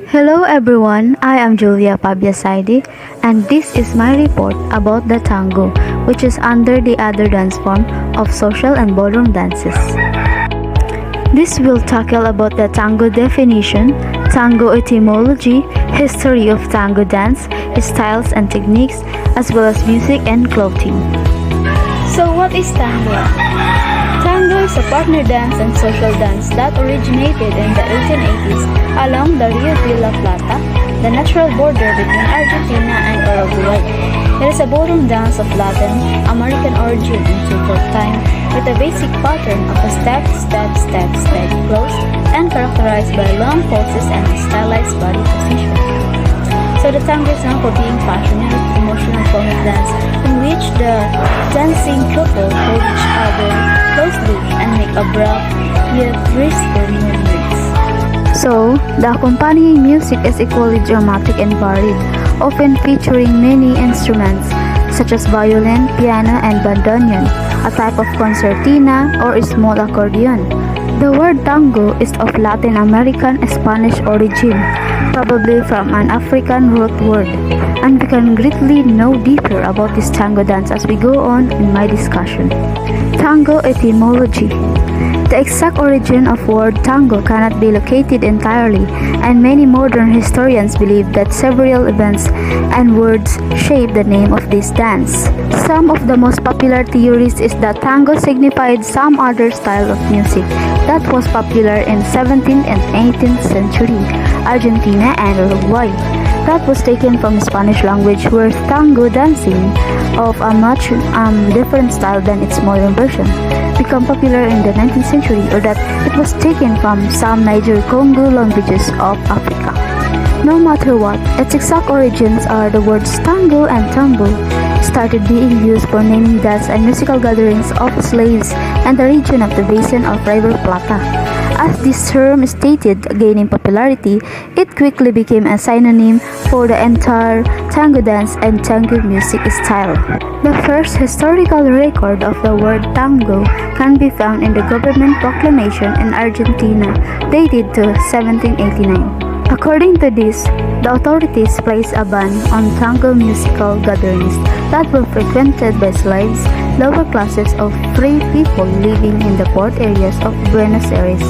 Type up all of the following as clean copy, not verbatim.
Hello everyone, I am Julia Pabiasaidi and this is my report about the tango, which is under the other dance form of social and ballroom dances. This will tackle about the tango definition, tango etymology, history of tango dance, styles and techniques, as well as music and clothing. So what is tango? Tango is a partner dance and social dance that originated in the 1880s along the Rio de la Plata, the natural border between Argentina and Uruguay. It is a ballroom dance of Latin American origin in two-foot time with a basic pattern of a step, step, step, step close and characterized by long pulses and a stylized body position. So the tango is known for being passionate, emotional form of dance in which the dancing couple hold each other closely and make abrupt yet graceful movements. So, the accompanying music is equally dramatic and varied, often featuring many instruments such as violin, piano, and bandoneon, a type of concertina or a small accordion. The word tango is of Latin American Spanish origin, probably from an African root word, and we can greatly know deeper about this tango dance as we go on in my discussion. Tango etymology. The exact origin of word tango cannot be located entirely, and many modern historians believe that several events and words shape the name of this dance. Some of the most popular theories is that tango signified some other style of music that was popular in 17th and 18th century Argentina and Uruguay. That was taken from Spanish language where tango dancing of a much different style than its modern version become popular in the 19th century, or that it was taken from some Niger-Congo languages of Africa. No matter what, its exact origins are the words tango and tambo started being used for naming dance and musical gatherings of slaves in the region of the basin of River Plata. As this term stated gaining popularity, it quickly became a synonym for the entire tango dance and tango music style. The first historical record of the word tango can be found in the government proclamation in Argentina dated to 1789. According to this, the authorities placed a ban on tango musical gatherings that were frequented by slaves, lower classes of free people living in the port areas of Buenos Aires.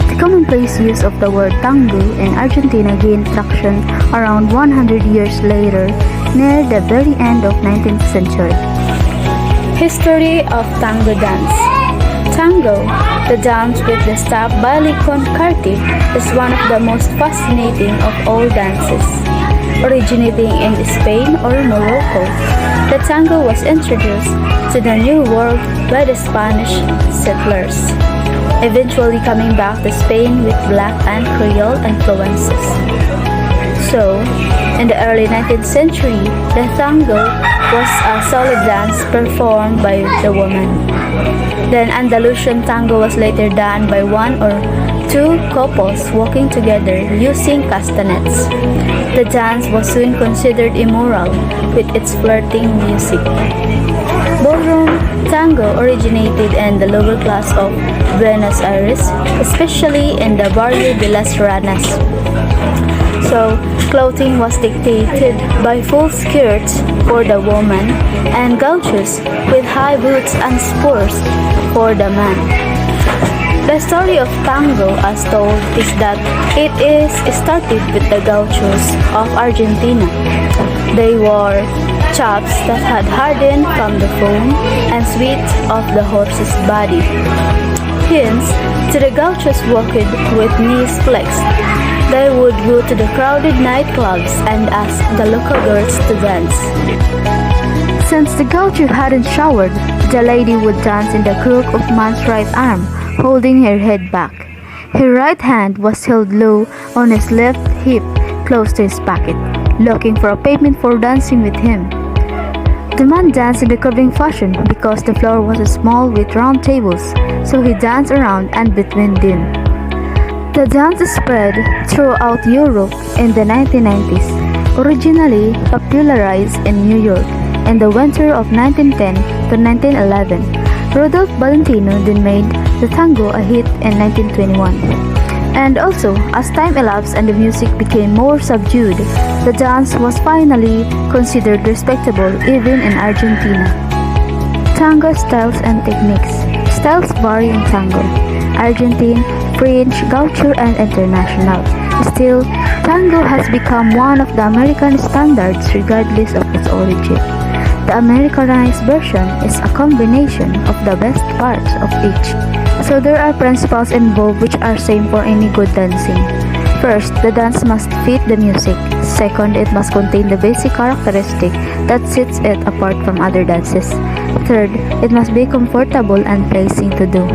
The commonplace use of the word tango in Argentina gained traction around 100 years later, near the very end of 19th century. History of tango dance. Tango, the dance with the step ballet concarte, is one of the most fascinating of all dances. Originating in Spain or Morocco, the tango was introduced to the New World by the Spanish settlers, eventually coming back to Spain with black and Creole influences. So, in the early 19th century, the tango was a solid dance performed by the woman. Then Andalusian tango was later done by one or two couples walking together using castanets. The dance was soon considered immoral with its flirting music. Ballroom tango originated in the lower class of Buenos Aires, especially in the Barrio de las Ranas. So, clothing was dictated by full skirts for the woman and gauchos with high boots and spurs for the man. The story of tango as told is that it is started with the gauchos of Argentina. They wore chaps that had hardened from the foam and sweat of the horse's body. Hence, to the gauchos walked with knees flexed. They would go to the crowded nightclubs and ask the local girls to dance. Since the gaucho hadn't showered, the lady would dance in the crook of man's right arm, holding her head back. Her right hand was held low on his left hip, close to his pocket, looking for a pavement for dancing with him. The man danced in the curving fashion because the floor was small with round tables, so he danced around and between them. The dance spread throughout Europe in the 1990s, originally popularized in New York in the winter of 1910 to 1911. Rodolphe Valentino then made the tango a hit in 1921. And also, as time elapsed and the music became more subdued, the dance was finally considered respectable even in Argentina. Tango styles and techniques. Styles vary in tango: Argentine, French, Gaucho, and international. Still, tango has become one of the American standards regardless of its origin. The Americanized version is a combination of the best parts of each. So there are principles involved which are same for any good dancing. First, the dance must fit the music. Second, it must contain the basic characteristic that sets it apart from other dances. Third, it must be comfortable and pleasing to do.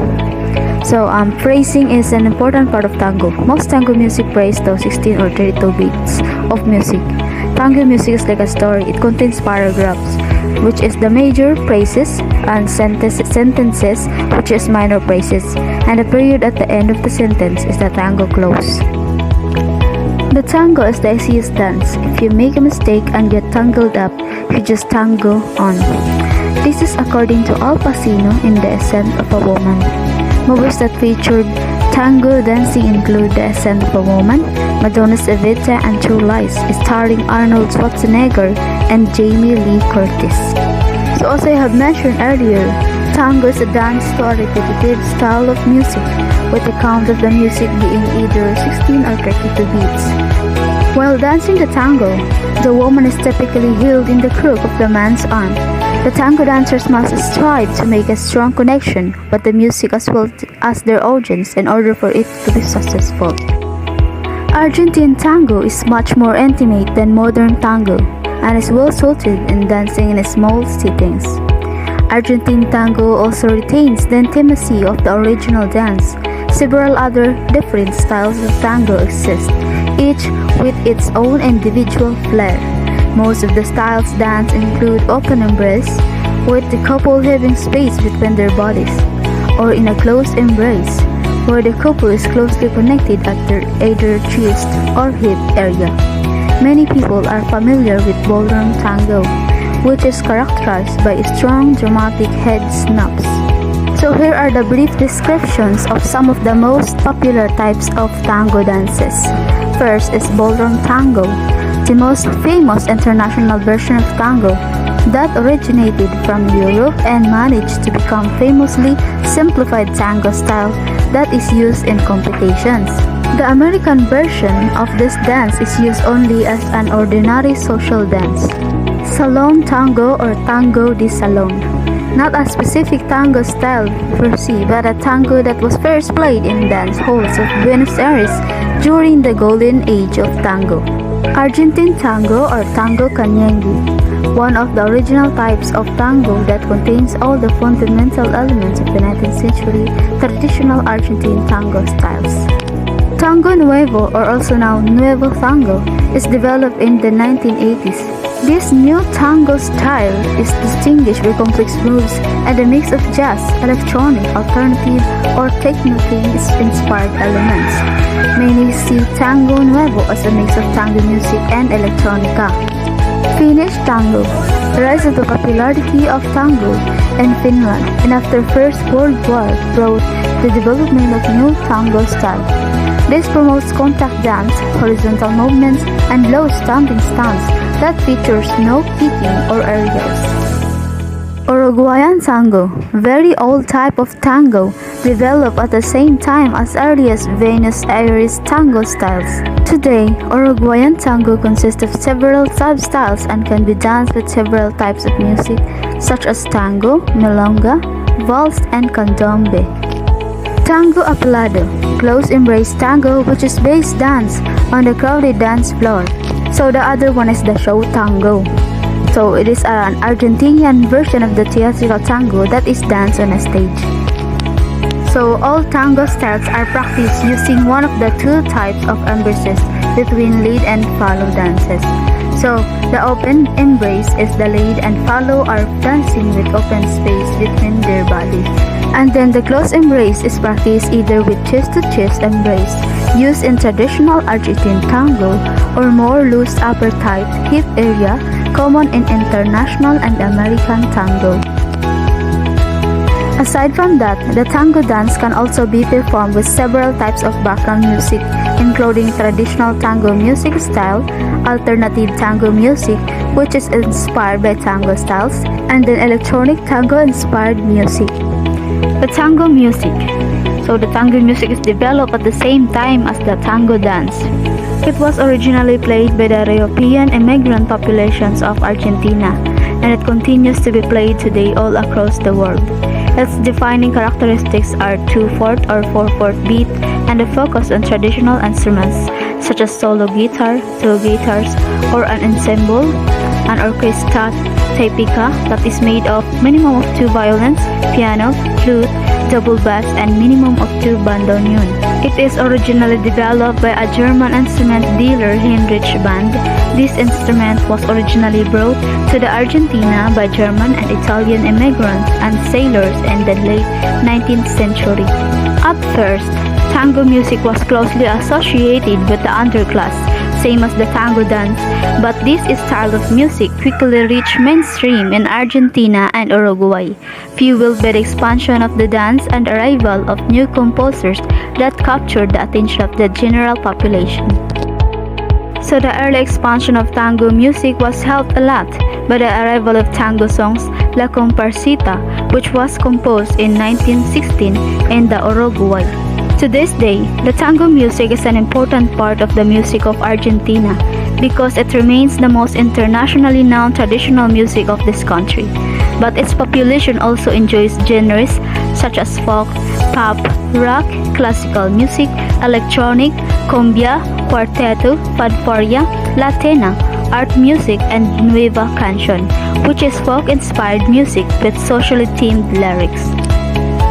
So, phrasing is an important part of tango. Most tango music prays those 16 or 32 beats of music. Tango music is like a story. It contains paragraphs, which is the major phrases, and sentences, which is minor phrases, and the period at the end of the sentence is the tango close. The tango is the easiest dance. If you make a mistake and get tangled up, you just tango on. This is according to Al Pacino in The Ascent of a Woman. Movies that featured tango dancing include The Ascent of a Woman, Madonna's Evita, and True Lies, starring Arnold Schwarzenegger and Jamie Lee Curtis. So as I have mentioned earlier, tango is a dance to a repetitive style of music, with the count of the music being either 16 or 32 beats. While dancing the tango, the woman is typically held in the crook of the man's arm. The tango dancers must strive to make a strong connection with the music as well as their audience in order for it to be successful. Argentine tango is much more intimate than modern tango and is well suited in dancing in small settings. Argentine tango also retains the intimacy of the original dance. Several other different styles of tango exist, each with its own individual flair. Most of the styles dance include open embrace, with the couple having space between their bodies, or in a close embrace, where the couple is closely connected at their either chest or hip area. Many people are familiar with ballroom tango, which is characterized by strong dramatic head snaps. So here are the brief descriptions of some of the most popular types of tango dances. First is ballroom tango, the most famous international version of tango that originated from Europe and managed to become famously simplified tango style that is used in competitions. The American version of this dance is used only as an ordinary social dance. Salon tango or tango de salon. Not a specific tango style per se, but a tango that was first played in dance halls of Buenos Aires during the golden age of tango. Argentine tango or tango canyengue, one of the original types of tango that contains all the fundamental elements of the 19th century traditional Argentine tango styles. Tango Nuevo, or also now Nuevo Tango, is developed in the 1980s. This new tango style is distinguished by complex moves and a mix of jazz, electronic, alternative, or techno-inspired elements. Many see Tango Nuevo as a mix of tango music and electronica. Finnish tango. The rise of the popularity of tango in Finland and after First World War brought the development of new tango style. This promotes contact dance, horizontal movements, and low standing stance that features no kicking or aerials. Uruguayan tango, very old type of tango, developed at the same time as earliest Buenos Aires tango styles. Today, Uruguayan tango consists of several sub-styles and can be danced with several types of music such as tango, milonga, valse, and candombe. Tango Aplado, close embrace tango, which is based dance on the crowded dance floor. So the other one is the show tango. So it is an Argentinian version of the theatrical tango that is danced on a stage. So all tango styles are practiced using one of the two types of embraces between lead and follow dances. So the open embrace is the lead and follow are dancing with open space between their bodies. And then the close embrace is practiced either with chest-to-chest embrace, used in traditional Argentine tango, or more loose upper tight hip area, common in international and American tango. Aside from that, the tango dance can also be performed with several types of background music, including traditional tango music style, alternative tango music, which is inspired by tango styles, and then electronic tango-inspired music. The tango music. So the tango music is developed at the same time as the tango dance. It was originally played by the European immigrant populations of Argentina, and it continues to be played today all across the world. Its defining characteristics are 2/4 or 4/4 beat and a focus on traditional instruments such as solo guitar, two guitars, or an ensemble, an orchestra typica that is made of minimum of 2 violins, piano, flute, double bass, and minimum of 2 bandoneon. It is originally developed by a German instrument dealer Heinrich Band. This instrument was originally brought to the Argentina by German and Italian immigrants and sailors in the late 19th century. At first, tango music was closely associated with the underclass, same as the tango dance, but this style of music quickly reached mainstream in Argentina and Uruguay, fueled by the expansion of the dance and arrival of new composers that captured the attention of the general population. So the early expansion of tango music was helped a lot by the arrival of tango songs La Comparsita, which was composed in 1916 in the Uruguay. To this day, the tango music is an important part of the music of Argentina because it remains the most internationally known traditional music of this country. But its population also enjoys genres such as folk, pop, rock, classical music, electronic, cumbia, cuarteto, fanfarria, Latina, art music, and nueva canción, which is folk-inspired music with socially themed lyrics.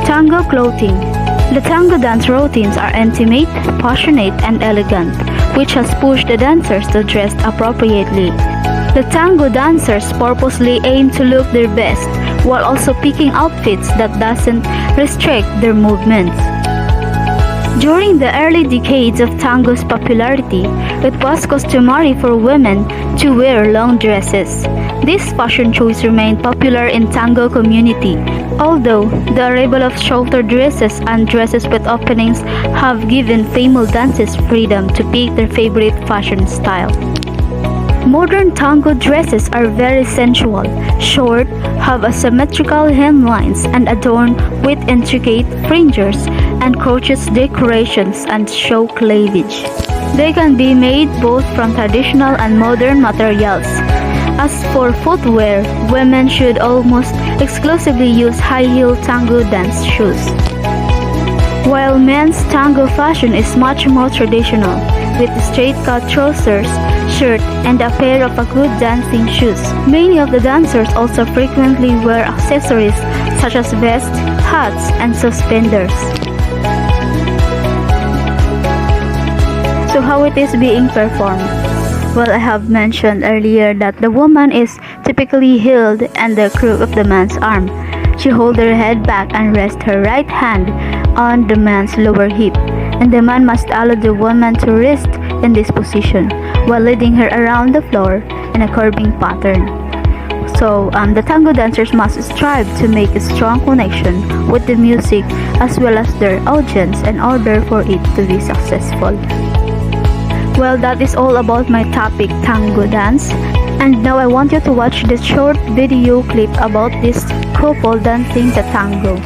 Tango clothing. The tango dance routines are intimate, passionate, and elegant, which has pushed the dancers to dress appropriately. The tango dancers purposely aim to look their best, while also picking outfits that doesn't restrict their movements. During the early decades of tango's popularity, it was customary for women to wear long dresses. This fashion choice remained popular in tango community, although the arrival of shorter dresses and dresses with openings have given female dancers freedom to pick their favorite fashion style. Modern tango dresses are very sensual, short, have asymmetrical hemlines, and adorned with intricate fringes and crochet decorations and show cleavage. They can be made both from traditional and modern materials. As for footwear, women should almost exclusively use high-heel tango dance shoes, while men's tango fashion is much more traditional, with straight-cut trousers, shirt, and a pair of good dancing shoes. Many of the dancers also frequently wear accessories such as vests, hats, and suspenders. So how it is being performed? Well, I have mentioned earlier that the woman is typically held in the crook of the man's arm. She holds her head back and rests her right hand on the man's lower hip, and the man must allow the woman to rest in this position while leading her around the floor in a curving pattern. So, the tango dancers must strive to make a strong connection with the music as well as their audience in order for it to be successful. Well, that is all about my topic, tango dance. And now I want you to watch this short video clip about this couple dancing the tango.